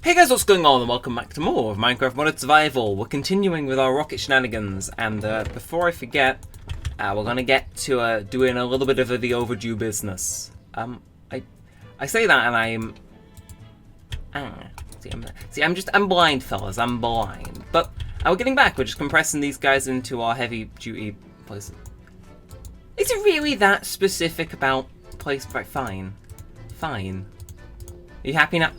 Hey guys, what's going on, and welcome back to more of Minecraft Modded Survival. We're continuing with our rocket shenanigans, and before I forget, we're gonna get to doing a little bit of the overdue business. I say that, and I'm blind, fellas. I'm blind. But we're getting back. We're just compressing these guys into our heavy-duty places. Is it really that specific about place? Right, fine. Are you happy now?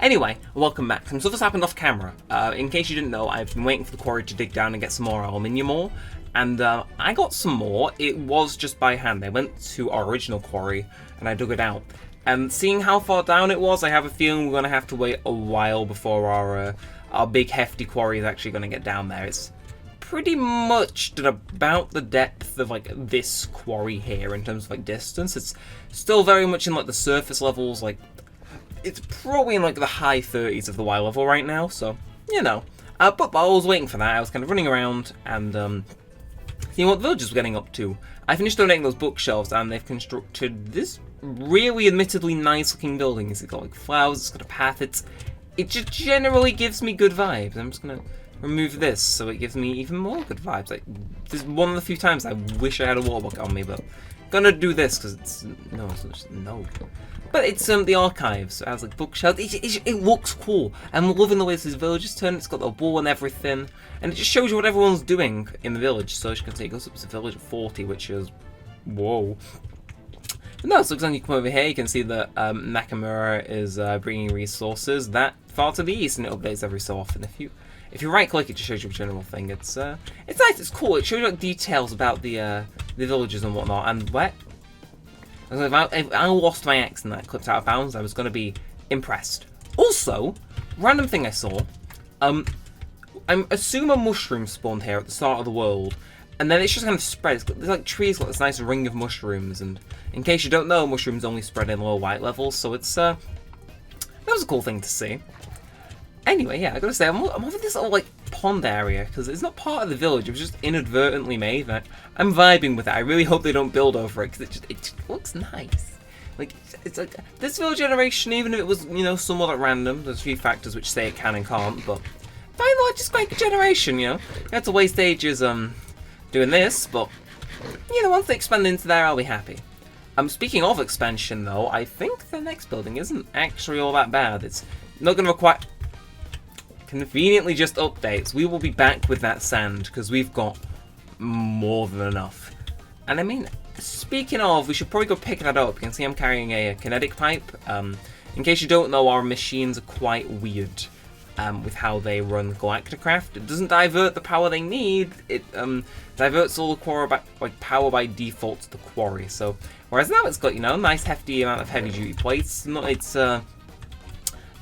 Anyway, welcome back. Some stuff has happened off camera. In case you didn't know, I've been waiting for the quarry to dig down and get some more aluminium ore. And I got some more. It was just by hand. I went to our original quarry and I dug it out. And seeing how far down it was, I have a feeling we're going to have to wait a while before our big hefty quarry is actually going to get down there. It's pretty much at about the depth of like this quarry here in terms of like distance. It's still very much in like the surface levels, like it's probably in like the high 30s of the Y level right now, so, you know. But while I was waiting for that, I was kind of running around and seeing what the villagers were getting up to. I finished donating those bookshelves and they've constructed this really admittedly nice looking building. It's got like flowers, it's got a path, it just generally gives me good vibes. I'm just going to remove this so it gives me even more good vibes. Like, this is one of the few times I wish I had a warbook on me, but I'm gonna do this because it's no. But it's the archives, so it has like bookshelves. It looks cool. I'm loving the way this village turn. It's got the wall and everything, and it just shows you what everyone's doing in the village. So as you can see, it goes up to the village at 40, which is whoa. But no, so you come over here, you can see that Nakamura is bringing resources that far to the east, and it updates every so often. If you right click, it just shows you a general thing. It's nice. It's cool. It shows you like details about the villages and whatnot. And where. If I lost my axe and that clipped out of bounds, I was going to be impressed. Also, random thing I saw, I assume a mushroom spawned here at the start of the world, and then it's just kind of spread. There's like trees got this nice ring of mushrooms, and in case you don't know, mushrooms only spread in lower white levels, so it's that was a cool thing to see. Anyway, yeah, I gotta say, I'm loving this little like pond area because it's not part of the village. It was just inadvertently made. I'm vibing with it. I really hope they don't build over it because it just looks nice. Like it's like this village generation, even if it was somewhat at random. There's a few factors which say it can and can't, but fine, like just quite a generation. You had to waste ages doing this, but once they expand into there, I'll be happy. Speaking of expansion though, I think the next building isn't actually all that bad. It's not going to require. Conveniently just updates. We will be back with that sand because we've got more than enough. And I mean, speaking of, we should probably go pick that up. You can see I'm carrying a kinetic pipe. In case you don't know, our machines are quite weird with how they run Galacticraft. It doesn't divert the power they need. It diverts all the power by default to the quarry. So whereas now it's got a nice hefty amount of heavy duty plates. It's a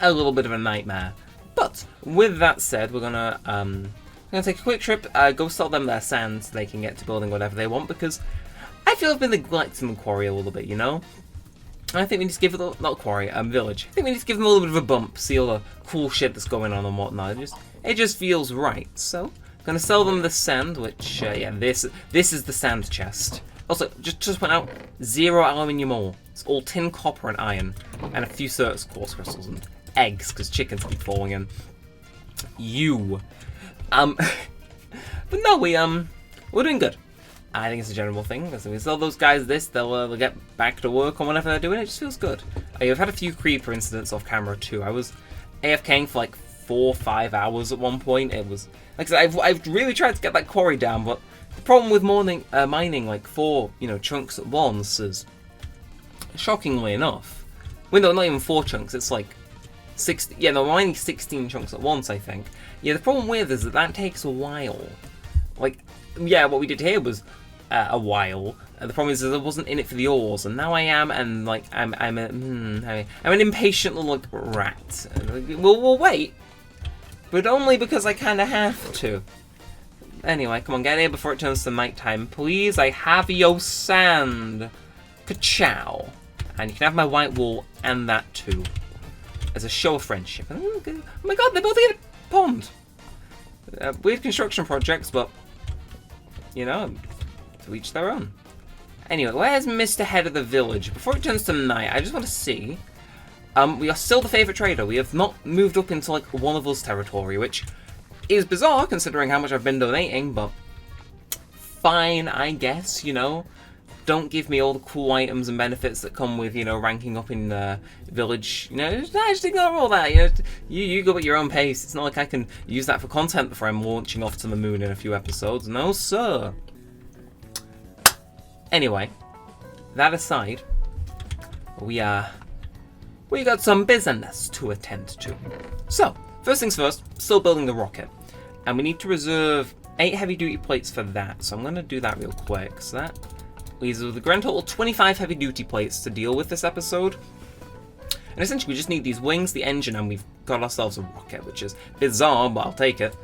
little bit of a nightmare. But with that said, we're gonna take a quick trip, go sell them their sand so they can get to building whatever they want, because I feel I've been neglecting the quarry a little bit, I think we need to give it not quarry, village. I think we need to give them a little bit of a bump, see all the cool shit that's going on and whatnot. It just feels right. So I'm gonna sell them the sand, which this is the sand chest. Also, just point out 0 aluminium ore. It's all tin, copper, and iron, and a few quartz crystals and eggs, because chickens keep falling in. But no, we're doing good. I think it's a general thing. If we sell those guys this, they'll get back to work on whatever they're doing. It just feels good. I've had a few creeper incidents off camera too. I was AFKing for like 4 or 5 hours at one point. It was like I said, I've really tried to get that quarry down, but the problem with mining like 4 chunks at once is, shockingly enough, well, no, not even 4 chunks. It's like 6. Yeah, no, mining 16 chunks at once, I think. Yeah, the problem with is that takes a while. Like, yeah, what we did here was a while. The problem is that I wasn't in it for the ores, and now I am, and like I'm an impatient little rat. We'll wait, but only because I kind of have to. Anyway, come on, get here before it turns to nighttime, please. I have your sand. Ka-chow. And you can have my white wool and that too, as a show of friendship. Oh my god, they're building a pond! Weird construction projects, but, to each their own. Anyway, where's Mr. Head of the Village? Before it turns to night, I just want to see We are still the favourite trader. We have not moved up into, like, one of us territory, which is bizarre considering how much I've been donating, but fine, I guess, you know. Don't give me all the cool items and benefits that come with, you know, ranking up in the village. You know, just ignore all that. You know, you go at your own pace. It's not like I can use that for content before I'm launching off to the moon in a few episodes. No, sir. Anyway, that aside, we got some business to attend to. So, first things first, still building the rocket. And we need to reserve 8 heavy-duty plates for that. So I'm going to do that real quick. So that leaves us with a grand total of 25 heavy-duty plates to deal with this episode. And essentially we just need these wings, the engine, and we've got ourselves a rocket, which is bizarre, but I'll take it.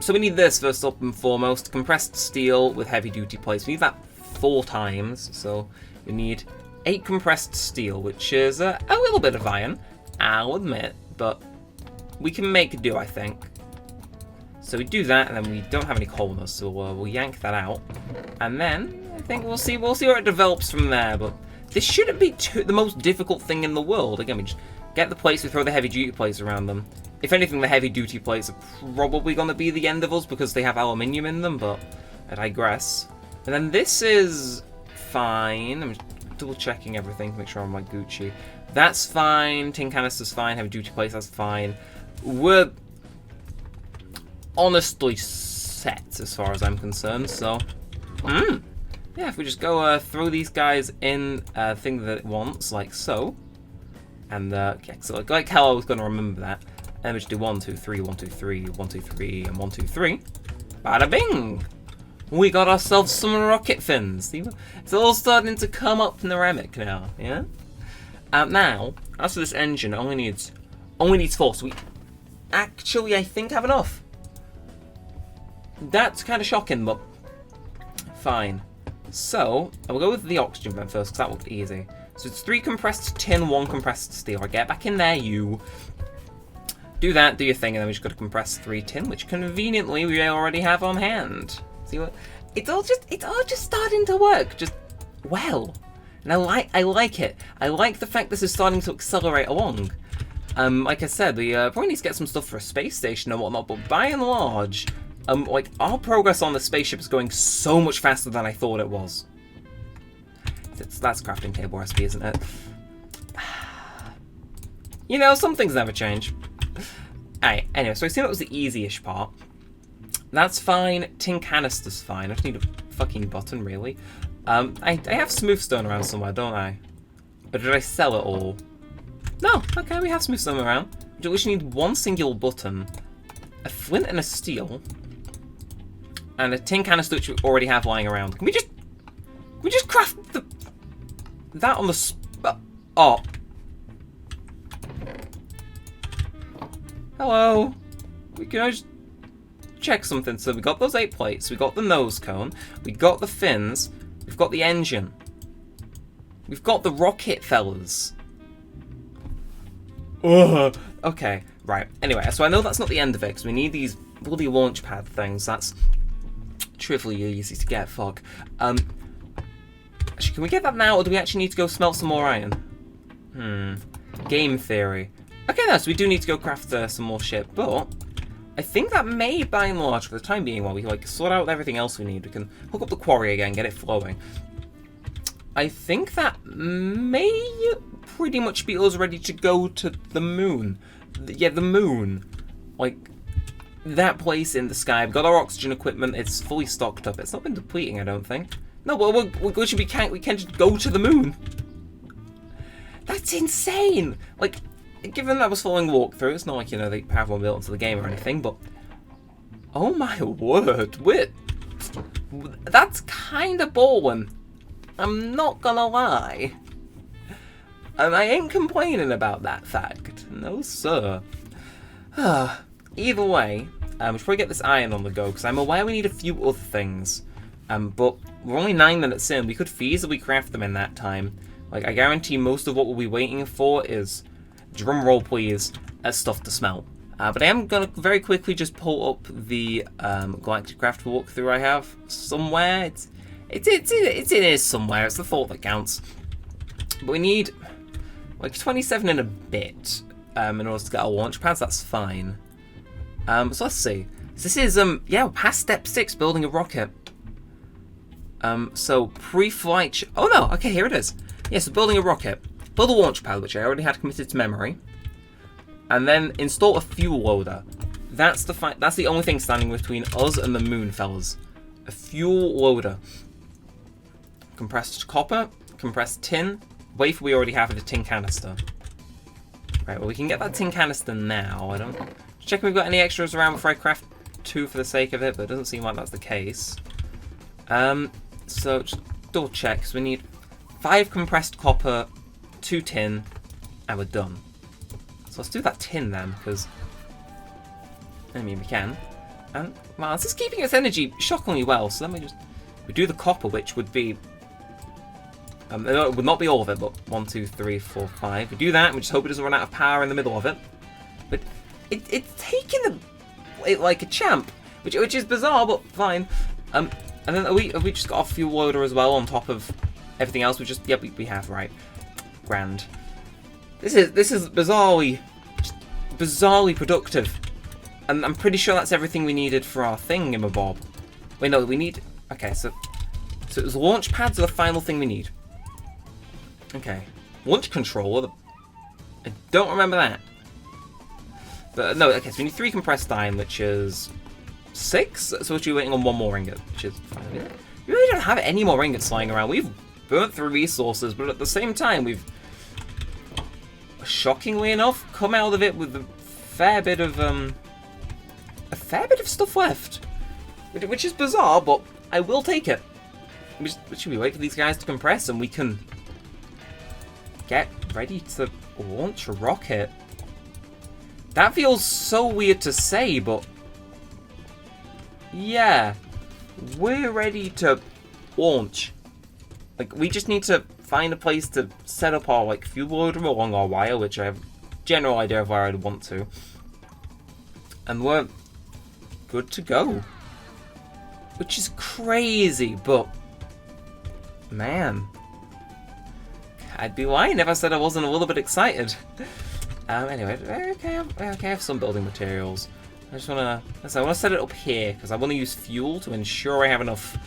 So we need this first up and foremost, compressed steel with heavy-duty plates. We need that 4 times, so we need 8 compressed steel, which is a little bit of iron, I'll admit, but we can make do, I think. So we do that, and then we don't have any coal in us, so we'll yank that out. And then, I think we'll see where it develops from there, but this shouldn't be the most difficult thing in the world. Again, we just get the plates, we throw the heavy-duty plates around them. If anything, the heavy-duty plates are probably going to be the end of us, because they have aluminium in them, but I digress. And then this is fine. I'm just double-checking everything to make sure I'm like Gucci. That's fine. Tin canister's fine. Heavy-duty plates, that's fine. We're honestly set as far as I'm concerned, so yeah, if we just go throw these guys in a thing that it wants, like so, and yeah, so like how I was going to remember that, and we just do 1 2 3 1 2 3 1 2 3 and 1 2 3, bada bing, we got ourselves some rocket fins. See, it's all starting to come up Neremik now, yeah. Now as for this engine, it only needs 4, so we actually I think have enough. That's kind of shocking, but fine. So, I'll go with the oxygen vent first, because that looked easy. So it's 3 compressed tin, 1 compressed steel. I get back in there, you. Do that, do your thing, and then we just got to compress 3 tin, which conveniently we already have on hand. See what? It's all just starting to work, just well. And I like it. I like the fact this is starting to accelerate along. Like I said, we probably need to get some stuff for a space station and whatnot, but by and large, like, our progress on the spaceship is going so much faster than I thought it was. That's crafting table recipe, isn't it? You know, some things never change. Alright, anyway, so I assume that was the easy-ish part. That's fine. Tin canister's fine. I just need a fucking button, really. I have smooth stone around somewhere, don't I? Or did I sell it all? No, okay, we have smooth stone around. We just need 1 singular button, a flint and a steel, and a tin canister which we already have lying around. Can we just craft that on the spot? Oh. Hello. Can I just check something? So we got those 8 plates, we got the nose cone, we got the fins, we've got the engine, we've got the rocket, fellas. Ugh. Okay, right. Anyway, so I know that's not the end of it, because we need these bloody launch pad things. That's trivially easy to get, fuck. Actually, can we get that now, or do we actually need to go smelt some more iron? Game theory. Okay, no, so we do need to go craft some more shit, but I think that may, by and large, for the time being, while we like sort out everything else we need, we can hook up the quarry again, get it flowing. I think that may pretty much be us ready to go to the moon. Yeah, the moon. Like, that place in the sky. We've got our oxygen equipment. It's fully stocked up. It's not been depleting, I don't think. No, well, we can't just go to the moon. That's insane. Like, given that I was following walkthrough, it's not like, you know, they have one built into the game or anything, but oh my word, that's kind of ballin'. I'm not gonna lie. And I ain't complaining about that fact. No, sir. Either way, we should probably get this iron on the go, because I'm aware we need a few other things. But we're only 9 minutes in. We could feasibly craft them in that time. Like, I guarantee most of what we'll be waiting for is, drum roll please, stuff to smelt. But I am going to very quickly just pull up the Galacticraft walkthrough I have somewhere. It is somewhere. It's the thought that counts. But we need Like 27 in a bit. In order to get our launch pads, that's fine. So let's see. So this is yeah, we're past step 6, building a rocket. So pre-flight. Oh no, okay, here it is. Yeah, so building a rocket. Build a launch pad, which I already had committed to memory. And then install a fuel loader. That's the only thing standing between us and the moon, fellas. A fuel loader. Compressed copper, compressed tin. Wafer we already have in a tin canister. Right, well we can get that tin canister now. I don't check if we've got any extras around before I craft 2 for the sake of it, but it doesn't seem like that's the case. So just double check, because we need 5 compressed copper, 2 tin, and we're done. So let's do that tin then, because I mean we can. And wow, this is keeping its energy shockingly well. So let me just we do the copper, which would be it would not be all of it, but 1, 2, 3, 4, 5. We do that, and we just hope it doesn't run out of power in the middle of it. But it's taking it like a champ, which is bizarre, but fine. And then have we just got a fuel loader as well on top of everything else? We have, right. Grand. This is bizarrely productive. And I'm pretty sure that's everything we needed for our thingamabob. Wait, no, we need... Okay, so it was launch pads are the final thing we need. Okay. Launch controller. I don't remember that. But no, okay, so we need 3 compressed iron, which is 6. So we're waiting on 1 more ingot, which is fine. We really don't have any more ingots lying around. We've burnt through resources, but at the same time, we've, shockingly enough, come out of it with a fair bit of stuff left, which is bizarre, but I will take it. Should we wait for these guys to compress and we can get ready to launch a rocket? That feels so weird to say, but yeah, we're ready to launch. Like, we just need to find a place to set up our fuel loader along our wire, which I have a general idea of where I'd want to, and we're good to go. Which is crazy, but man, I'd be lying if I said I wasn't a little bit excited. Anyway, okay, I have some building materials. I want to set it up here because I want to use fuel to ensure I have enough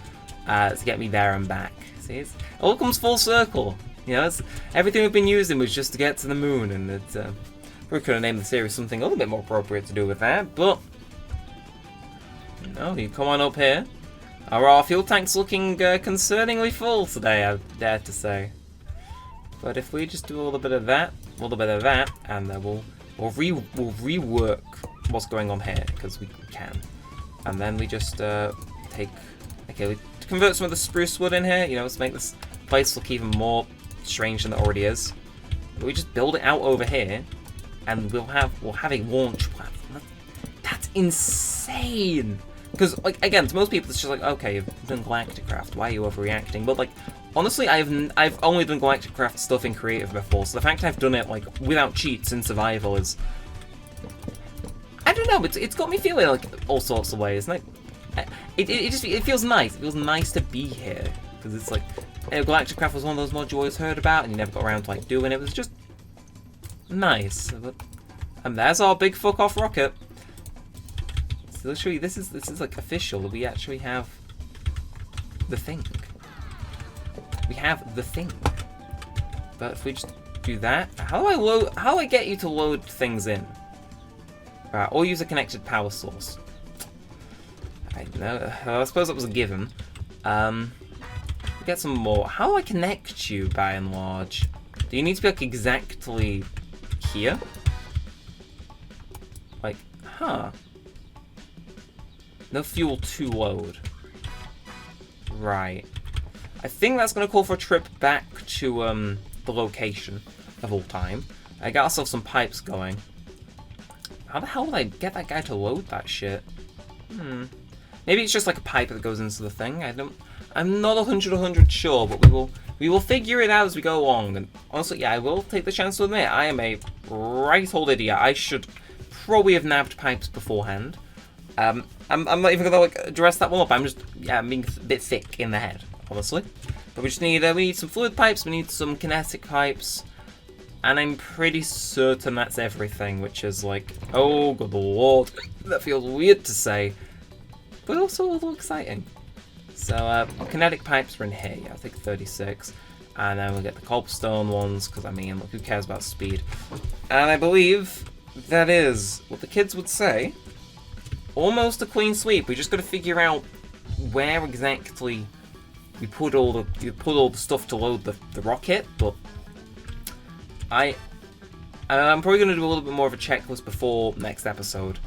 to get me there and back. See, it all comes full circle. You know, everything we've been using was just to get to the moon, and we could have named the series something a little bit more appropriate to do with that, but no, you come on up here. Are our fuel tanks looking concerningly full today, I dare to say. But if we just do a little bit of that, and then we'll rework what's going on here, because we can. And then we just we convert some of the spruce wood in here, you know, to make this place look even more strange than it already is. But we just build it out over here, and we'll have a launch platform. That's insane! Because, again, to most people, it's just okay, you've done Galacticraft, why are you overreacting? But, honestly, I've only done Galacticraft stuff in creative before, so the fact I've done it, without cheats in survival is... I don't know, it's got me feeling, all sorts of ways. It feels nice. It feels nice to be here. Because it's Galacticraft was one of those mods you always heard about, and you never got around to, doing it. It was just nice. And there's our big fuck-off rocket. So literally, this is official. We actually have the thing. We have the thing. But if we just do that, how do I get you to load things in? Right, or use a connected power source. I don't know. I suppose that was a given. Get some more. How do I connect you, by and large? Do you need to be exactly here? Huh. No fuel to load. Right. I think that's going to call for a trip back to the location of all time. I got ourselves some pipes going. How the hell did I get that guy to load that shit? Maybe it's just a pipe that goes into the thing. I'm not 100% sure, but we will figure it out as we go along. And honestly, yeah, I will take the chance to admit I am a right old idiot. I should probably have nabbed pipes beforehand. I'm not even gonna address that one up. I'm being a bit thick in the head, honestly. But we just need we need some fluid pipes. We need some kinetic pipes. And I'm pretty certain that's everything, which is like, oh good lord, that feels weird to say, but also a little exciting. So, kinetic pipes are in here, yeah, I think 36. And then we'll get the cobblestone ones, because I mean, look, who cares about speed? And I believe that is what the kids would say. Almost a clean sweep. We just got to figure out where exactly we put all the stuff to load the rocket, but I'm probably going to do a little bit more of a checklist before next episode.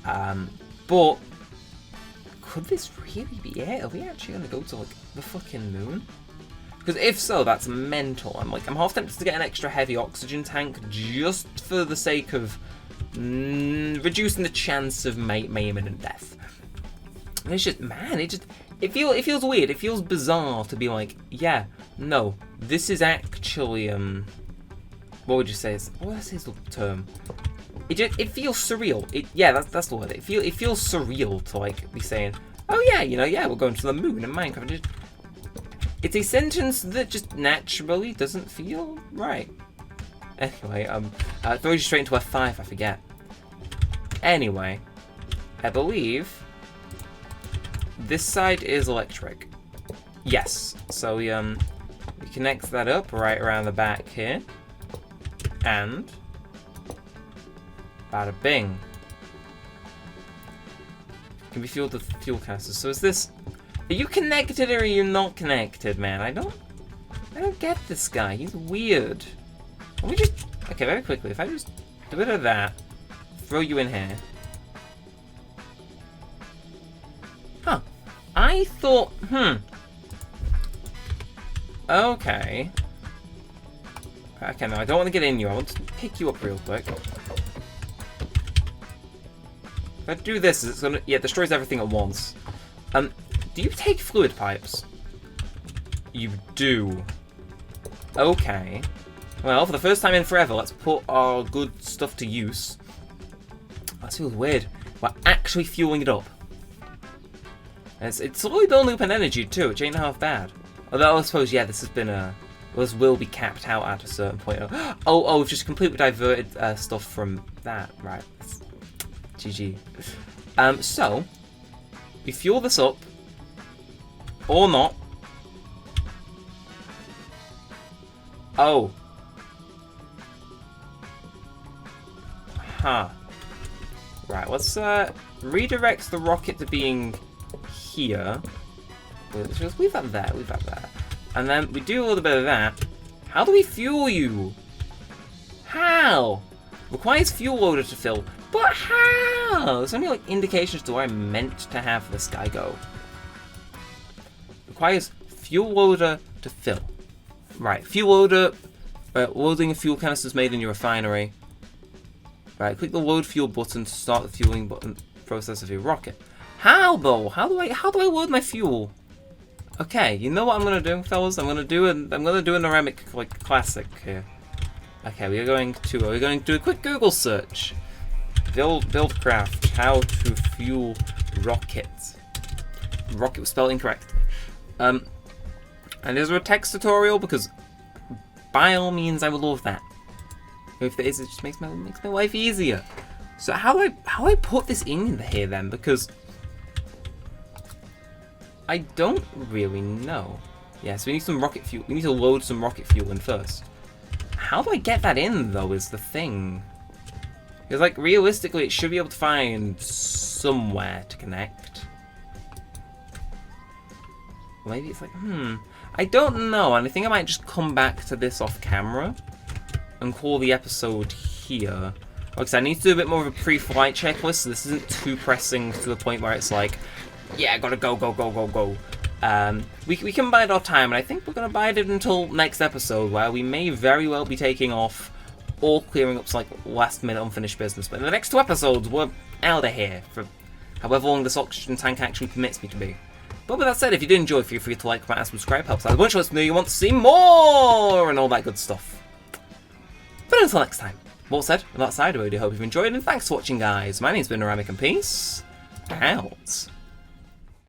But could this really be it? Are we actually going to go to like the fucking moon? Because if so, that's mental. I'm half tempted to get an extra heavy oxygen tank just for the sake of reducing the chance of my imminent death. And it's just, man, it feels weird. It feels bizarre to be like, yeah, no, this is actually what would you say? What's his term? It feels surreal. Yeah, that's the word. It feels surreal to like be saying, oh yeah, yeah, we're going to the moon in Minecraft. It's a sentence that just naturally doesn't feel right. Anyway, throws you straight into F5, I forget. Anyway, I believe this side is electric. Yes, so we connect that up right around the back here. And bada bing. Can be fueled with fuel canisters. So is this? Are you connected or are you not connected, man? I don't get this guy. He's weird. Can we just okay, very quickly, if I just do a bit of that, throw you in here. Huh. I thought okay. Okay, no, I don't want to get in you. I want to pick you up real quick. If I do this, it's gonna it destroys everything at once. Do you take fluid pipes? You do. Okay. Well, for the first time in forever, let's put our good stuff to use. That feels weird. We're actually fueling it up. It's slowly building up in energy too, which ain't half bad. Although I suppose, yeah, this will be capped out at a certain point. Oh, we've just completely diverted stuff from that. Right. GG. So, we fuel this up. Or not. Oh. Huh. Right, let's redirect the rocket to being here. Let's just leave that there, And then we do a little bit of that. How do we fuel you? How? Requires fuel loader to fill. But how? There's only like indications to where I meant to have this guy go. Requires fuel loader to fill. Right, fuel loader. Loading of fuel canisters made in your refinery. Right, click the load fuel button to start the fueling button process of your rocket. How though? How do I load my fuel? Okay, you know what I'm gonna do, fellas? I'm gonna do a Neremik like classic here. Okay, we're going to do a quick Google search. Buildcraft, how to fuel rockets. Rocket was spelled incorrectly. And is there a text tutorial? Because by all means, I would love that. If there is, it just makes my life easier. So how do I put this in here then? Because I don't really know. Yeah, so we need some rocket fuel. We need to load some rocket fuel in first. How do I get that in though? Is the thing. Because like realistically, it should be able to find somewhere to connect. Maybe it's like, I don't know, and I think I might just come back to this off camera and call the episode here. Like I said, I need to do a bit more of a pre-flight checklist, so this isn't too pressing to the point where it's like, yeah, I gotta go. We can bide our time, and I think we're gonna bide it until next episode, where we may very well be taking off or clearing up some like last-minute unfinished business. But in the next 2 episodes, we're out of here for however long this oxygen tank actually permits me to be. But with that said, if you did enjoy, feel free to like, comment, and subscribe. Helps out a bunch. Let us know you want to see more and all that good stuff. But until next time, all said, on that side, I really hope you've enjoyed, and thanks for watching, guys. My name's been Neremik, and peace out.